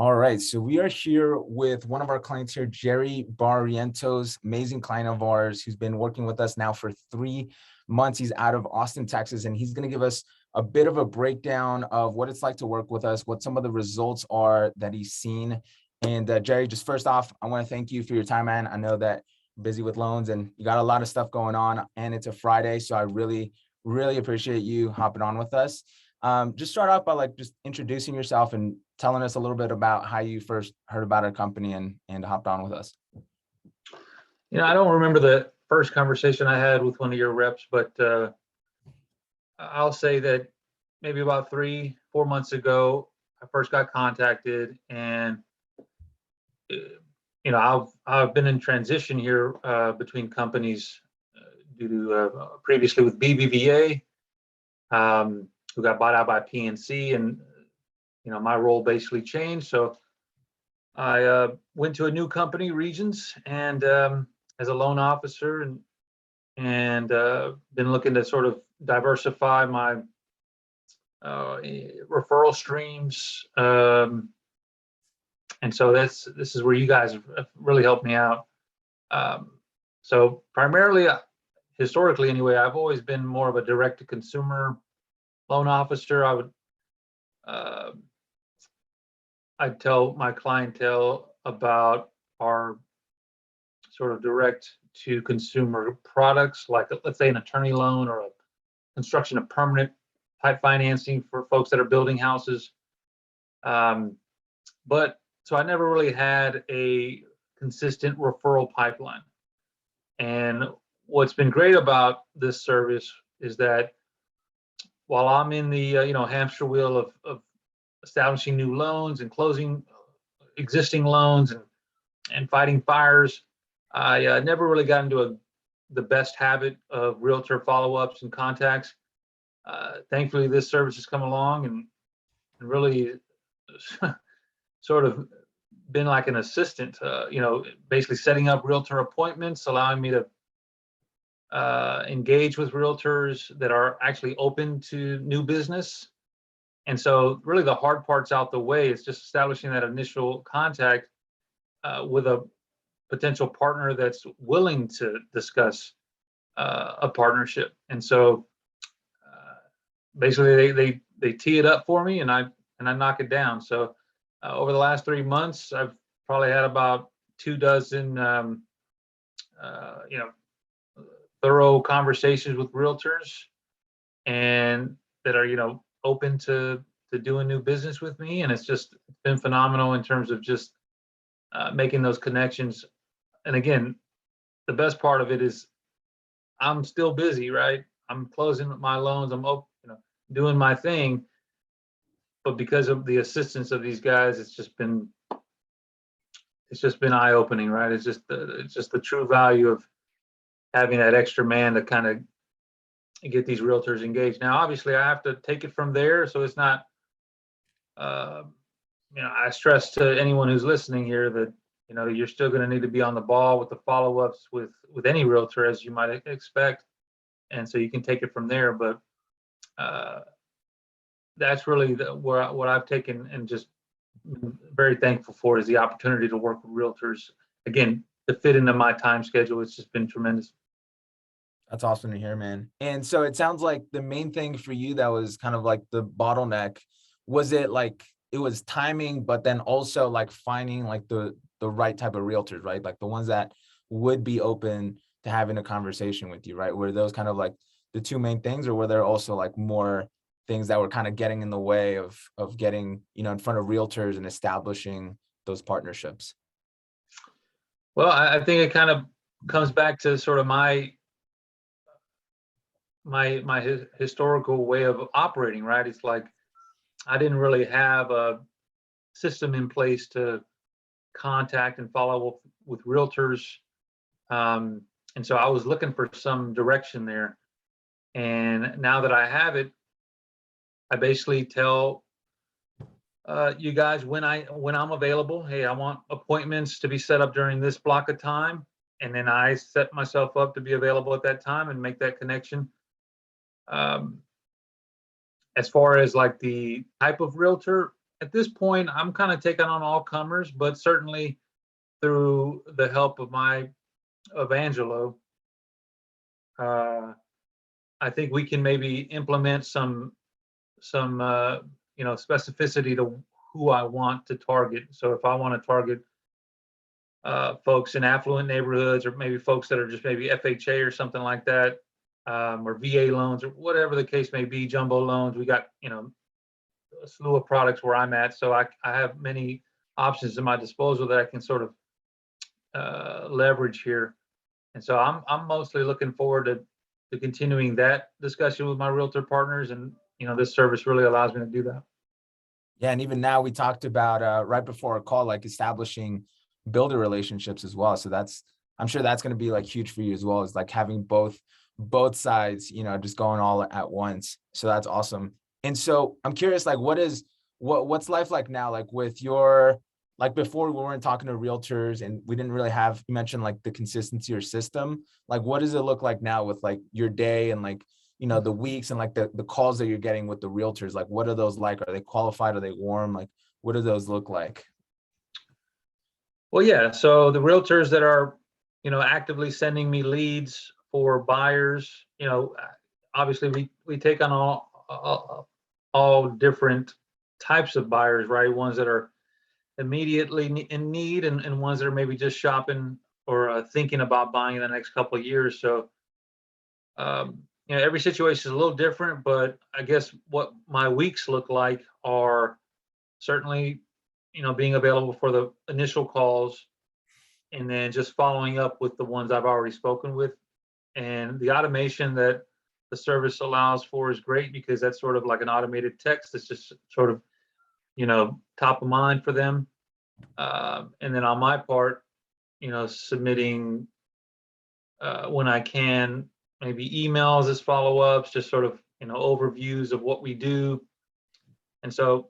All right, so we are here with one of our clients here, Gerry Barrientos, amazing client of ours who's been working with us now for 3 months. He's out of Austin, Texas, and he's going to give us a bit of a breakdown of what it's like to work with us, what some of the results are that he's seen. And Gerry, just first off, I want to thank you for your time, man. I know that you're busy with loans and you got a lot of stuff going on, and it's a Friday, so I really appreciate you hopping on with us. Just start off by just introducing yourself and telling us a little bit about how you first heard about our company and hopped on with us. I don't remember the first conversation I had with one of your reps, but I'll say that maybe about 3-4 months ago, I first got contacted, and I've been in transition here between companies due to previously with BBVA, who got bought out by PNC, and my role basically changed. So I went to a new company, Regions, and as a loan officer, and been looking to sort of diversify my referral streams. And so this is where you guys have really helped me out. So primarily, historically anyway, I've always been more of a direct-to-consumer loan officer. I'd tell my clientele about our sort of direct-to-consumer products, like let's say an attorney loan or a construction of permanent type financing for folks that are building houses. But so I never really had a consistent referral pipeline. And what's been great about this service is that while I'm in the hamster wheel of establishing new loans and closing existing loans and fighting fires, I never really got into the best habit of realtor follow-ups and contacts. Thankfully, this service has come along and really sort of been like an assistant, basically setting up realtor appointments, allowing me to engage with realtors that are actually open to new business. And so really the hard part's out the way. It's just establishing that initial contact with a potential partner that's willing to discuss a partnership. And so basically they tee it up for me, and I knock it down. So over the last 3 months, I've probably had about 24 thorough conversations with realtors, and that are open to doing new business with me. And it's been phenomenal in terms of just making those connections. And again, the best part of it is I'm still busy, right? I'm closing my loans, I'm doing my thing, but because of the assistance of these guys, it's just been eye-opening, right? It's just the true value of having that extra man to kind of get these realtors engaged. Now, obviously, I have to take it from there, so it's not. I stress to anyone who's listening here that you're still going to need to be on the ball with the follow-ups with any realtor, as you might expect, and so you can take it from there. But that's really what I've taken and just very thankful for, is the opportunity to work with realtors, again, to fit into my time schedule. It's just been tremendous. That's awesome to hear, man. And so it sounds like the main thing for you that was kind of like the bottleneck, was it like it was timing, but then also like finding like the right type of realtors, right? Like the ones that would be open to having a conversation with you, right? Were those kind of like the two main things, or were there also like more things that were kind of getting in the way of getting, in front of realtors and establishing those partnerships? Well, I think it kind of comes back to sort of my historical way of operating, right? It's like I didn't really have a system in place to contact and follow up with realtors, and so I was looking for some direction there. And now that I have it, I basically tell you guys when I'm available. Hey, I want appointments to be set up during this block of time, and then I set myself up to be available at that time and make that connection. As far as like the type of realtor, at this point, I'm kind of taking on all comers, but certainly through the help of Angelo, uh, I think we can maybe implement some specificity to who I want to target. So if I want to target folks in affluent neighborhoods, or maybe folks that are just maybe FHA or something like that, or VA loans, or whatever the case may be, jumbo loans. We got a slew of products where I'm at, so I have many options at my disposal that I can sort of leverage here. And so I'm mostly looking forward to continuing that discussion with my realtor partners, and this service really allows me to do that. Yeah, and even now we talked about right before our call, like establishing builder relationships as well. So I'm sure that's going to be like huge for you as well, as like having both sides, just going all at once. So that's awesome. And so I'm curious, like, what's life like now? Like with your, like before we weren't talking to realtors and we didn't really have, you mentioned like the consistency or system. Like, what does it look like now with like your day and like, the weeks and like the calls that you're getting with the realtors? Like, what are those like? Are they qualified? Are they warm? Like, what do those look like? Well, yeah. So the realtors that are, actively sending me leads for buyers, obviously we take on all different types of buyers, right? Ones that are immediately in need, and ones that are maybe just shopping or thinking about buying in the next couple of years. So, every situation is a little different, but I guess what my weeks look like are certainly, being available for the initial calls, and then just following up with the ones I've already spoken with. And the automation that the service allows for is great, because that's sort of like an automated text that's just sort of, top of mind for them. And then on my part, submitting when I can, maybe emails as follow-ups, just sort of, overviews of what we do. And so,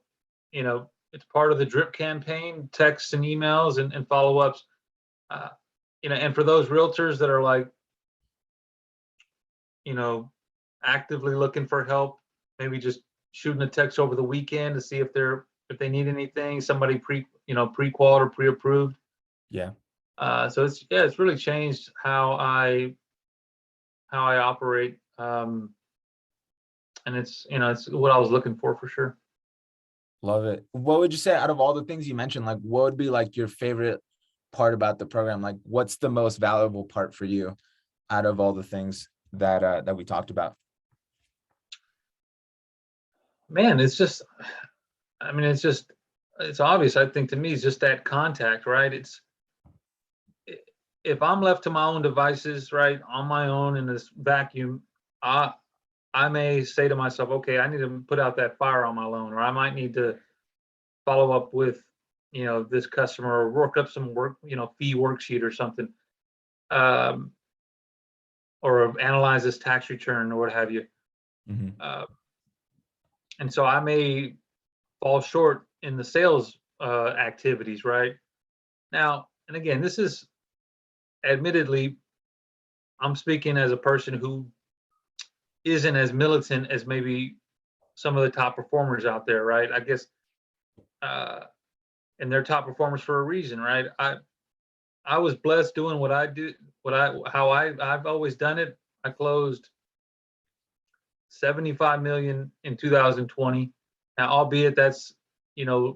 it's part of the drip campaign, texts and emails and follow-ups. Uh, and for those realtors that are like, you know, actively looking for help, maybe just shooting a text over the weekend to see if they need anything, somebody pre-qualified or pre-approved. Yeah. So it's really changed how I operate. And it's what I was looking for sure. Love it. What would you say out of all the things you mentioned, like what would be like your favorite part about the program? Like what's the most valuable part for you out of all the things that we talked about? Man, it's obvious. I think to me, it's just that contact, right? If I'm left to my own devices, right, on my own in this vacuum, I may say to myself, okay, I need to put out that fire on my loan, or I might need to follow up with, this customer, or work up some work, fee worksheet or something, um, or analyze this tax return or what have you. Mm-hmm. And so I may fall short in the sales activities, right? Now, and again, this is admittedly, I'm speaking as a person who isn't as militant as maybe some of the top performers out there, right? I guess, and they're top performers for a reason, right? I was blessed doing what I do, I've always done it. I closed 75 million in 2020. Now, albeit that's, a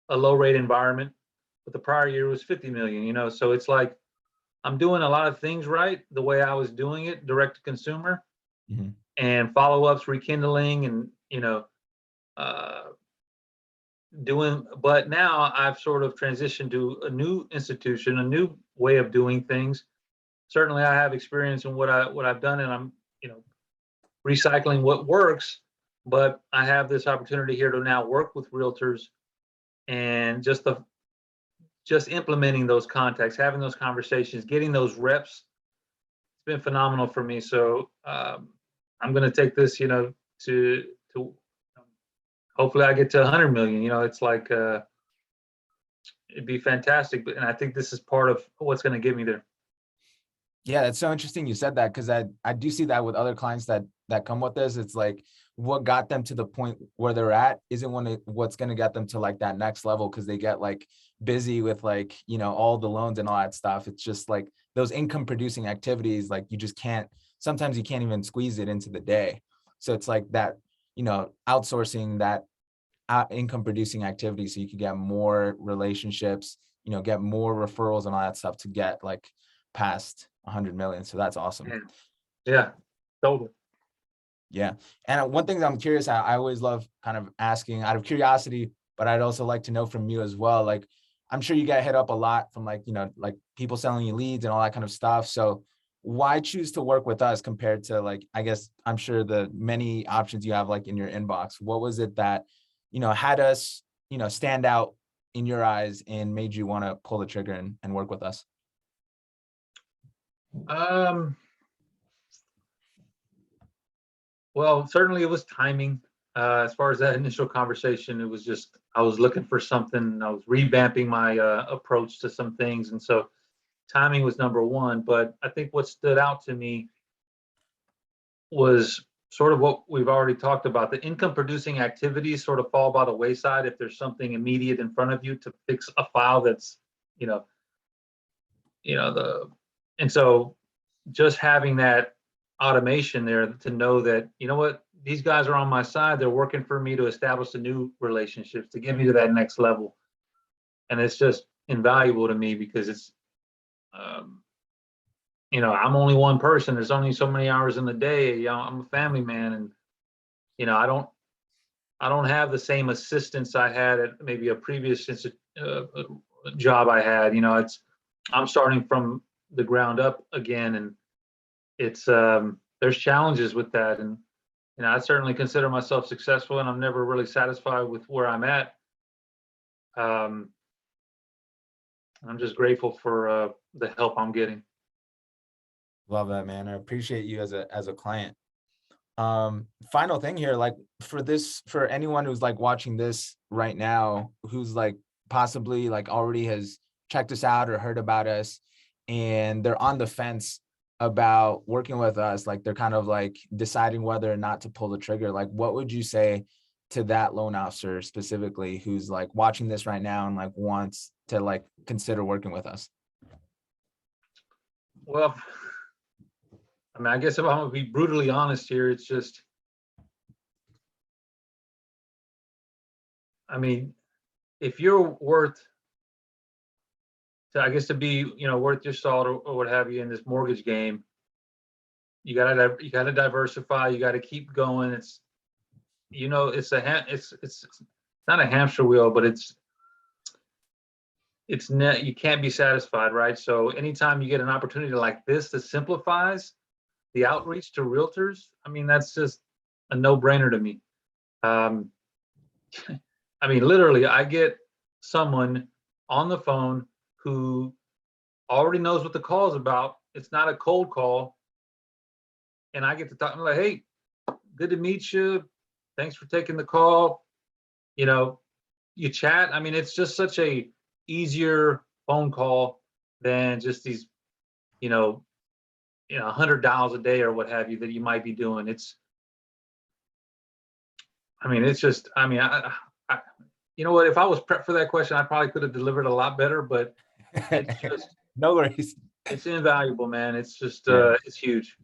low rate environment, but the prior year was 50 million, so it's like I'm doing a lot of things right the way I was doing it, direct to consumer. Mm-hmm. And follow-ups, rekindling, and but now I've sort of transitioned to a new institution, a new way of doing things. Certainly I have experience in what I've done, and I'm recycling what works, but I have this opportunity here to now work with realtors, and just implementing those contacts, having those conversations, getting those reps. It's been phenomenal for me. So I'm going to take this, to hopefully I get to 100 million. It's like it'd be fantastic, and I think this is part of what's going to get me there. Yeah, that's so interesting you said that, because I do see that with other clients that that come with this. It's like what got them to the point where they're at isn't what's going to get them to like that next level, because they get like busy with like, you know, all the loans and all that stuff. It's just like those income producing activities, like you just can't, sometimes you can't even squeeze it into the day. So it's like that, you know, outsourcing that income producing activity so you can get more relationships, you know, get more referrals and all that stuff to get like past 100 million. So that's awesome. Yeah, totally. Yeah. And one thing that I'm curious, I always love kind of asking out of curiosity, but I'd also like to know from you as well. Like, I'm sure you get hit up a lot from like, you know, like people selling you leads and all that kind of stuff. So why choose to work with us compared to like, I guess I'm sure the many options you have like in your inbox? What was it that, you know, had us, you know, stand out in your eyes and made you want to pull the trigger and work with us? Well, certainly it was timing. As far as that initial conversation, it was just I was looking for something. I was revamping my approach to some things, and so timing was number one. But I think what stood out to me was sort of what we've already talked about. The income producing activities sort of fall by the wayside if there's something immediate in front of you to fix a file that's, you know, the and so just having that automation there to know that, you know what, these guys are on my side. They're working for me to establish a new relationships to get me to that next level. And it's just invaluable to me because it's, um, I'm only one person. There's only so many hours in the day. You know, I'm a family man, and you know, I don't have the same assistance I had at maybe a previous job I had. You know, I'm starting from the ground up again, and it's there's challenges with that. And you know, I certainly consider myself successful, and I'm never really satisfied with where I'm at. Um, I'm just grateful for the help I'm getting. Love that, man. I appreciate you as a client. Final thing here, like for anyone who's like watching this right now, who's like possibly like already has checked us out or heard about us, and they're on the fence about working with us, like they're kind of like deciding whether or not to pull the trigger, like what would you say to that loan officer specifically who's like watching this right now and like wants to like consider working with us? Well, I mean, I guess if I'm gonna be brutally honest here, it's just, I mean, if you're worth to, I guess to be, worth your salt or what have you in this mortgage game, you gotta diversify. You got to keep going. It's not a hamster wheel, but it's net. You can't be satisfied, right? So anytime you get an opportunity like this that simplifies the outreach to realtors, I mean, that's just a no-brainer to me. Um, I mean, literally, I get someone on the phone who already knows what the call is about. It's not a cold call, and I get to talk. I'm like, hey, good to meet you. Thanks for taking the call. You know, you chat. I mean, it's just such a easier phone call than just these, you know, 100 dials a day or what have you that you might be doing. I mean, it's just, I mean, I you know what? If I was prepped for that question, I probably could have delivered a lot better. But it's just, No worries. it's invaluable, man. It's just, Yeah. it's huge.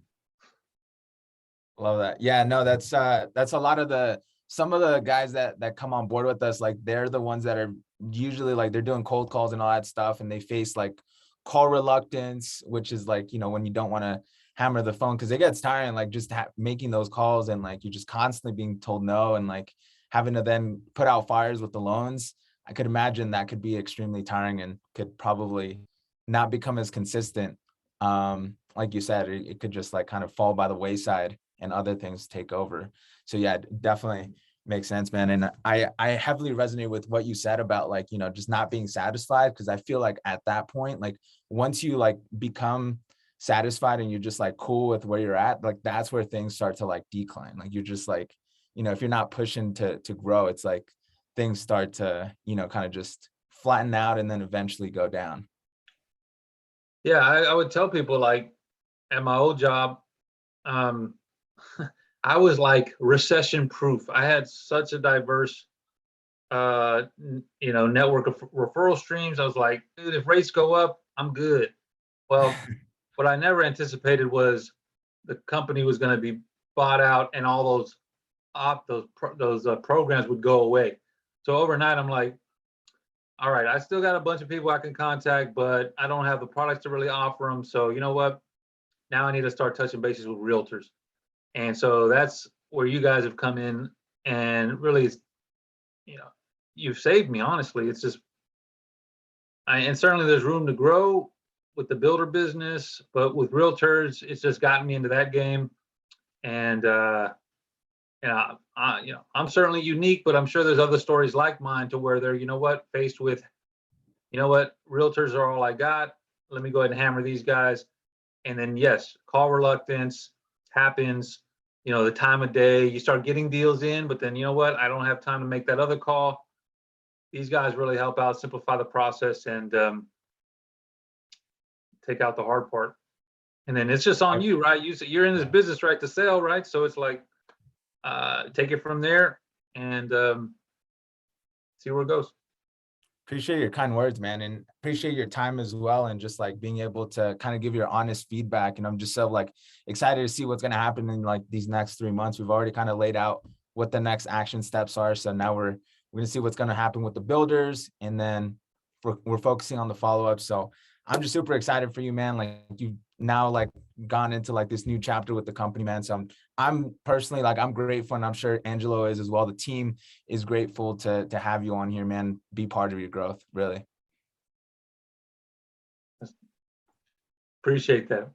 Love that. Yeah, no, that's a lot of some of the guys that come on board with us, like they're the ones that are usually like they're doing cold calls and all that stuff, and they face like call reluctance, which is like, you know, when you don't want to hammer the phone because it gets tiring, like just making those calls and like you're just constantly being told no and like having to then put out fires with the loans. I could imagine that could be extremely tiring and could probably not become as consistent. Like you said, it could just like kind of fall by the wayside and other things take over. So yeah, it definitely makes sense, man. And I heavily resonate with what you said about like, you know, just not being satisfied. Cause I feel like at that point, like once you like become satisfied and you're just like cool with where you're at, like that's where things start to like decline. Like you're just like, you know, if you're not pushing to grow, it's like things start to, you know, kind of just flatten out and then eventually go down. Yeah, I would tell people like at my old job, um, I was like recession proof. I had such a diverse, network of referral streams. I was like, dude, if rates go up, I'm good. Well, what I never anticipated was the company was going to be bought out and all those programs would go away. So overnight, I'm like, all right, I still got a bunch of people I can contact, but I don't have the products to really offer them. So you know what? Now I need to start touching bases with realtors. And so that's where you guys have come in and really, you've saved me, honestly. It's just, and certainly there's room to grow with the builder business, but with realtors, it's just gotten me into that game. And, I'm certainly unique, but I'm sure there's other stories like mine to where they're, faced with, realtors are all I got. Let me go ahead and hammer these guys. And then, yes, call reluctance happens, the time of day, you start getting deals in, but then, I don't have time to make that other call. These guys really help out, simplify the process, and take out the hard part. And then it's just on you, right? You're in this business, right, to sell, right? So it's like, take it from there and see where it goes. Appreciate your kind words, man, and appreciate your time as well, and just like being able to kind of give your honest feedback. And I'm just so like excited to see what's going to happen in like these next 3 months. We've already kind of laid out what the next action steps are, so now we're going to see what's going to happen with the builders, and then we're focusing on the follow-up. So I'm just super excited for you, man. Like you've now like gone into like this new chapter with the company, man. So I'm personally like, I'm grateful, and I'm sure Angelo is as well. The team is grateful to have you on here, man. Be part of your growth, really. Appreciate that.